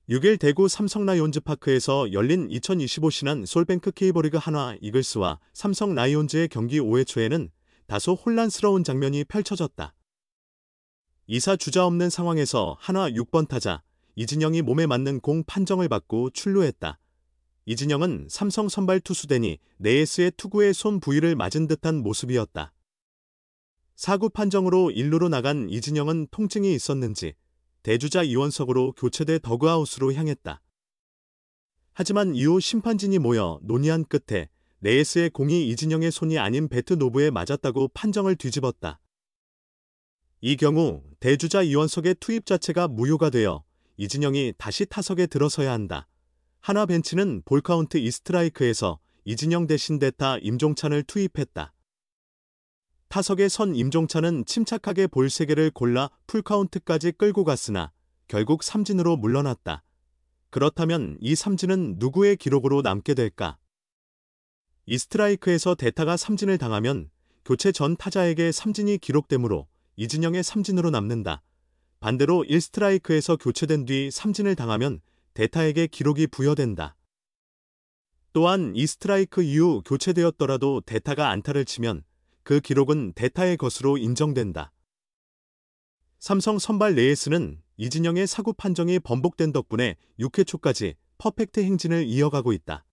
6일 대구 삼성 라이온즈 파크에서 열린 2025 신한 솔뱅크 K리그 한화 이글스와 삼성 라이온즈의 경기 5회 초에는 다소 혼란스러운 장면이 펼쳐졌다. 2사 주자 없는 상황에서 한화 6번 타자 이진영이 몸에 맞는 공 판정을 받고 출루했다. 이진영은 삼성 선발 투수 데니 네예스의 투구에 손 부위를 맞은 듯한 모습이었다. 4구 판정으로 1루로 나간 이진영은 통증이 있었는지 대주자 이원석으로 교체돼 더그아웃으로 향했다. 하지만 이후 심판진이 모여 논의한 끝에 네예스의 공이 이진영의 손이 아닌 배트 노브에 맞았다고 판정을 뒤집었다. 이 경우 대주자 이원석의 투입 자체가 무효가 되어 이진영이 다시 타석에 들어서야 한다. 한화 벤치는 볼카운트 2스트라이크에서 이진영 대신 대타 임종찬을 투입했다. 타석에 선 임종찬은 침착하게 볼 3개를 골라 풀카운트까지 끌고 갔으나 결국 삼진으로 물러났다. 그렇다면 이 삼진은 누구의 기록으로 남게 될까? 2스트라이크에서 대타가 삼진을 당하면 교체 전 타자에게 삼진이 기록되므로 이진영의 삼진으로 남는다. 반대로 1스트라이크에서 교체된 뒤 삼진을 당하면 대타에게 기록이 부여된다. 또한 2스트라이크 이후 교체되었더라도 대타가 안타를 치면 그 기록은 대타의 것으로 인정된다. 삼성 선발 네예스는 이진영의 사구 판정이 번복된 덕분에 6회 초까지 퍼펙트 행진을 이어가고 있다.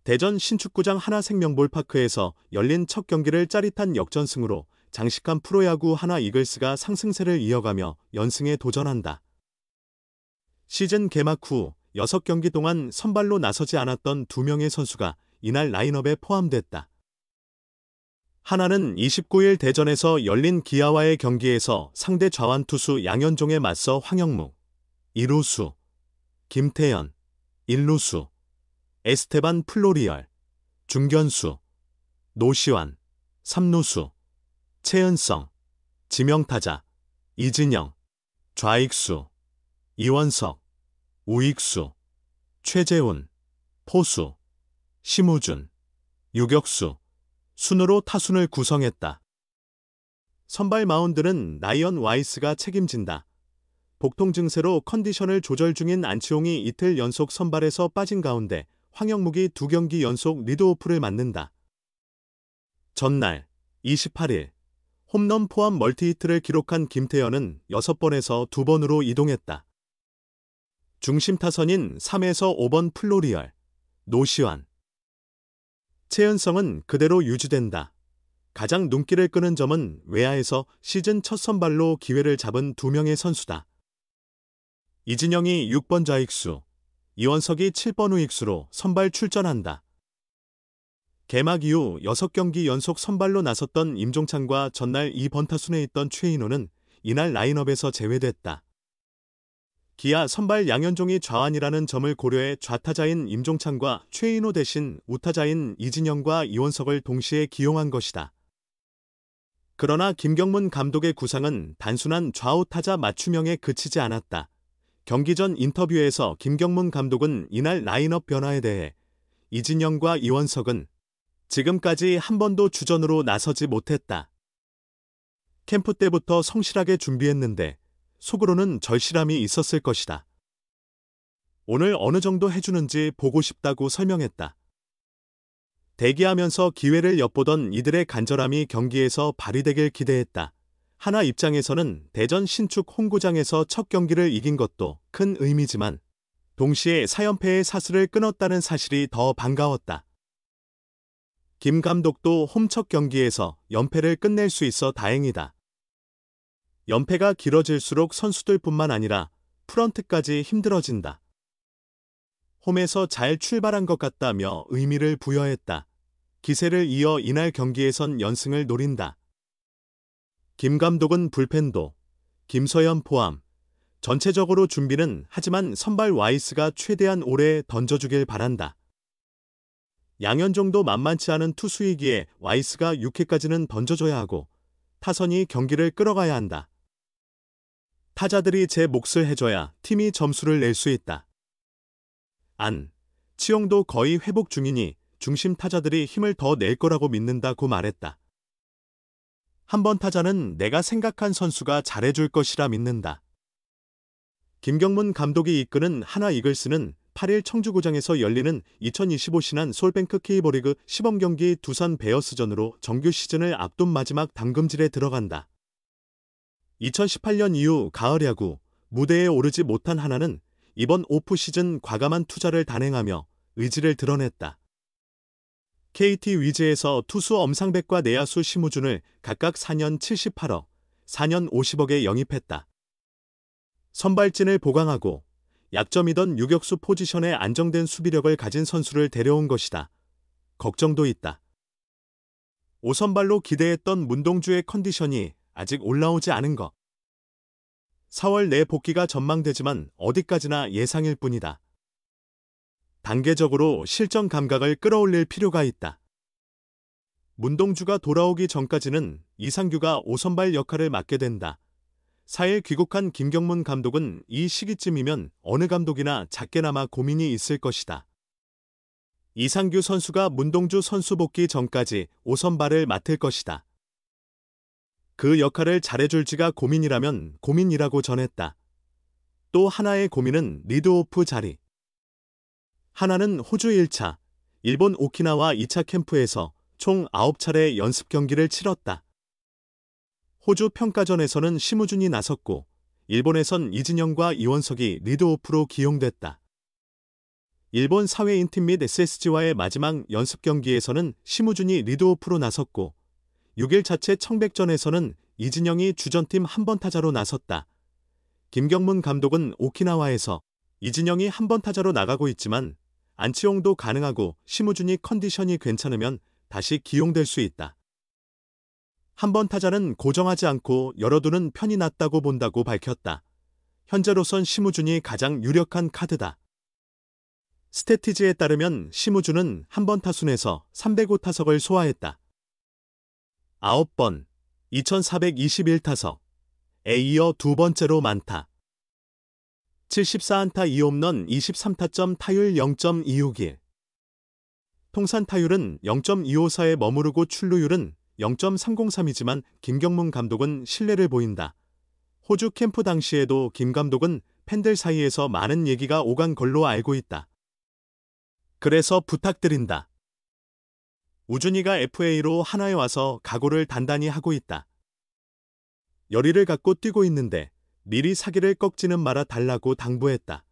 대전 신축구장 하나생명볼파크에서 열린 첫 경기를 짜릿한 역전승으로 장식한 프로야구 한화 이글스가 상승세를 이어가며 연승에 도전한다. 시즌 개막 후 6경기 동안 선발로 나서지 않았던 2명의 선수가 이날 라인업에 포함됐다. 하나는 29일 대전에서 열린 기아와의 경기에서 상대 좌완 투수 양현종에 맞서 황영무, 2루수, 김태현, 1루수, 에스테반 플로리얼, 중견수, 노시환, 3루수, 최은성, 지명타자, 이진영, 좌익수, 이원석, 우익수, 최재훈, 포수, 심우준, 유격수, 순으로 타순을 구성했다. 선발 마운드는 라이언 와이스가 책임진다. 복통 증세로 컨디션을 조절 중인 안치홍이 이틀 연속 선발에서 빠진 가운데 황영묵이 2경기 연속 리드오프를 맡는다. 전날 28일 홈런 포함 멀티히트를 기록한 김태현은 6번에서 2번으로 이동했다. 중심 타선인 3에서 5번 플로리얼, 노시환, 최은성은 그대로 유지된다. 가장 눈길을 끄는 점은 외야에서 시즌 첫 선발로 기회를 잡은 2명의 선수다. 이진영이 6번 좌익수, 이원석이 7번 우익수로 선발 출전한다. 개막 이후 6경기 연속 선발로 나섰던 임종찬과 전날 2번 타순에 있던 최인호는 이날 라인업에서 제외됐다. 기아 선발 양현종이 좌완이라는 점을 고려해 좌타자인 임종찬과 최인호 대신 우타자인 이진영과 이원석을 동시에 기용한 것이다. 그러나 김경문 감독의 구상은 단순한 좌우타자 맞춤형에 그치지 않았다. 경기 전 인터뷰에서 김경문 감독은 이날 라인업 변화에 대해 이진영과 이원석은 지금까지 한 번도 주전으로 나서지 못했다. 캠프 때부터 성실하게 준비했는데 속으로는 절실함이 있었을 것이다. 오늘 어느 정도 해주는지 보고 싶다고 설명했다. 대기하면서 기회를 엿보던 이들의 간절함이 경기에서 발휘되길 기대했다. 한화 입장에서는 대전 신축 홈구장에서 첫 경기를 이긴 것도 큰 의미지만 동시에 4연패의 사슬을 끊었다는 사실이 더 반가웠다. 김 감독도 홈 첫 경기에서 연패를 끝낼 수 있어 다행이다. 연패가 길어질수록 선수들뿐만 아니라 프런트까지 힘들어진다. 홈에서 잘 출발한 것 같다며 의미를 부여했다. 기세를 이어 이날 경기에선 연승을 노린다. 김 감독은 불펜도 김서현 포함 전체적으로 준비는 하지만 선발 와이스가 최대한 오래 던져주길 바란다. 양현종도 만만치 않은 투수이기에 와이스가 6회까지는 던져줘야 하고 타선이 경기를 끌어가야 한다. 타자들이 제 몫을 해줘야 팀이 점수를 낼 수 있다. 치용도 거의 회복 중이니 중심 타자들이 힘을 더 낼 거라고 믿는다고 말했다. 한 번 타자는 내가 생각한 선수가 잘해줄 것이라 믿는다. 김경문 감독이 이끄는 하나 이글스는 8일 청주구장에서 열리는 2025 신한 솔뱅크 K리그 시범경기 두산 베어스전으로 정규 시즌을 앞둔 마지막 담금질에 들어간다. 2018년 이후 가을 야구 무대에 오르지 못한 하나는 이번 오프 시즌 과감한 투자를 단행하며 의지를 드러냈다. KT 위즈에서 투수 엄상백과 내야수 심우준을 각각 4년 78억, 4년 50억에 영입했다. 선발진을 보강하고 약점이던 유격수 포지션에 안정된 수비력을 가진 선수를 데려온 것이다. 걱정도 있다. 5선발로 기대했던 문동주의 컨디션이 아직 올라오지 않은 것. 4월 내 복귀가 전망되지만 어디까지나 예상일 뿐이다. 단계적으로 실전 감각을 끌어올릴 필요가 있다. 문동주가 돌아오기 전까지는 이상규가 5선발 역할을 맡게 된다. 4일 귀국한 김경문 감독은 이 시기쯤이면 어느 감독이나 작게나마 고민이 있을 것이다. 이상규 선수가 문동주 선수 복귀 전까지 5선발을 맡을 것이다. 그 역할을 잘해줄지가 고민이라면 고민이라고 전했다. 또 하나의 고민은 리드오프 자리. 하나는 호주 1차, 일본 오키나와 2차 캠프에서 총 9차례 연습 경기를 치렀다. 호주 평가전에서는 심우준이 나섰고 일본에선 이진영과 이원석이 리드오프로 기용됐다. 일본 사회인팀 및 SSG와의 마지막 연습 경기에서는 심우준이 리드오프로 나섰고 6일 자체 청백전에서는 이진영이 주전팀 한번 타자로 나섰다. 김경문 감독은 오키나와에서 이진영이 한번 타자로 나가고 있지만 안치홍도 가능하고 심우준이 컨디션이 괜찮으면 다시 기용될 수 있다. 한번 타자는 고정하지 않고 열어두는 편이 낫다고 본다고 밝혔다. 현재로선 심우준이 가장 유력한 카드다. 스태티즈에 따르면 심우준은 한번 타순에서 305타석을 소화했다. 9번, 2421타석에 이어 두 번째로 많다. 74안타 2홈런 23타점 타율 0.261. 통산 타율은 0.254에 머무르고 출루율은 0.303이지만 김경문 감독은 신뢰를 보인다. 호주 캠프 당시에도 김 감독은 팬들 사이에서 많은 얘기가 오간 걸로 알고 있다. 그래서 부탁드린다. 우준이가 FA로 하나에 와서 각오를 단단히 하고 있다. 열의를 갖고 뛰고 있는데 미리 사기를 꺾지는 말아 달라고 당부했다.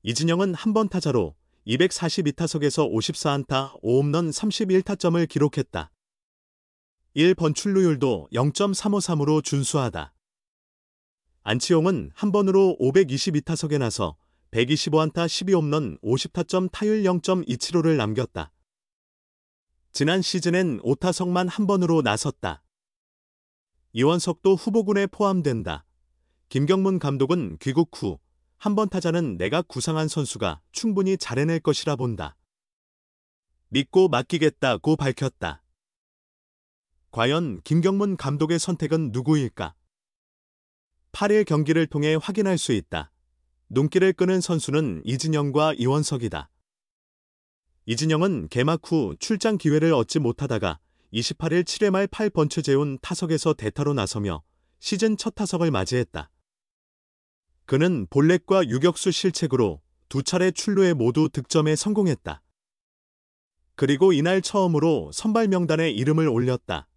이진영은 한번 타자로 242타석에서 54안타 5홈런 31타점을 기록했다. 1번 출루율도 0.353으로 준수하다. 안치홍은 한 번으로 522타석에 나서 125안타 12홈런 50타점 타율 0.275를 남겼다. 지난 시즌엔 5타석만 한 번으로 나섰다. 이원석도 후보군에 포함된다. 김경문 감독은 귀국 후 한번 타자는 내가 구상한 선수가 충분히 잘해낼 것이라 본다. 믿고 맡기겠다고 밝혔다. 과연 김경문 감독의 선택은 누구일까? 8일 경기를 통해 확인할 수 있다. 눈길을 끄는 선수는 이진영과 이원석이다. 이진영은 개막 후 출장 기회를 얻지 못하다가 28일 7회 말 8번째 재운 타석에서 대타로 나서며 시즌 첫 타석을 맞이했다. 그는 볼넷과 유격수 실책으로 두 차례 출루에 모두 득점에 성공했다. 그리고 이날 처음으로 선발 명단에 이름을 올렸다.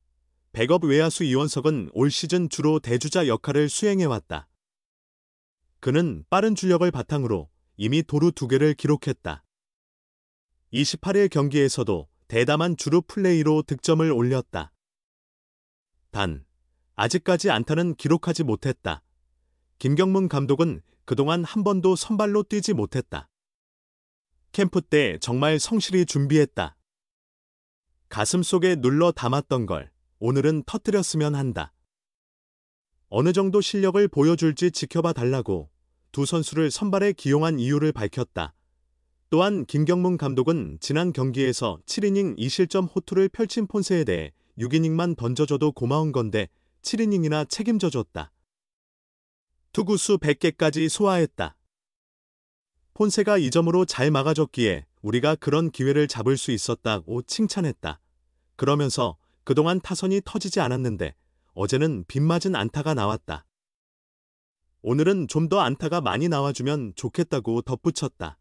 백업 외야수 이원석은 올 시즌 주로 대주자 역할을 수행해왔다. 그는 빠른 주력을 바탕으로 이미 도루 2개를 기록했다. 28일 경기에서도 대담한 주루 플레이로 득점을 올렸다. 단, 아직까지 안타는 기록하지 못했다. 김경문 감독은 그동안 한 번도 선발로 뛰지 못했다. 캠프 때 정말 성실히 준비했다. 가슴속에 눌러 담았던 걸 오늘은 터뜨렸으면 한다. 어느 정도 실력을 보여줄지 지켜봐 달라고 두 선수를 선발에 기용한 이유를 밝혔다. 또한 김경문 감독은 지난 경기에서 7이닝 2실점 호투를 펼친 폰세에 대해 6이닝만 던져줘도 고마운 건데 7이닝이나 책임져줬다. 투구수 100개까지 소화했다. 폰세가 이 점으로 잘 막아줬기에 우리가 그런 기회를 잡을 수 있었다고 칭찬했다. 그러면서 그동안 타선이 터지지 않았는데 어제는 빗맞은 안타가 나왔다. 오늘은 좀 더 안타가 많이 나와주면 좋겠다고 덧붙였다.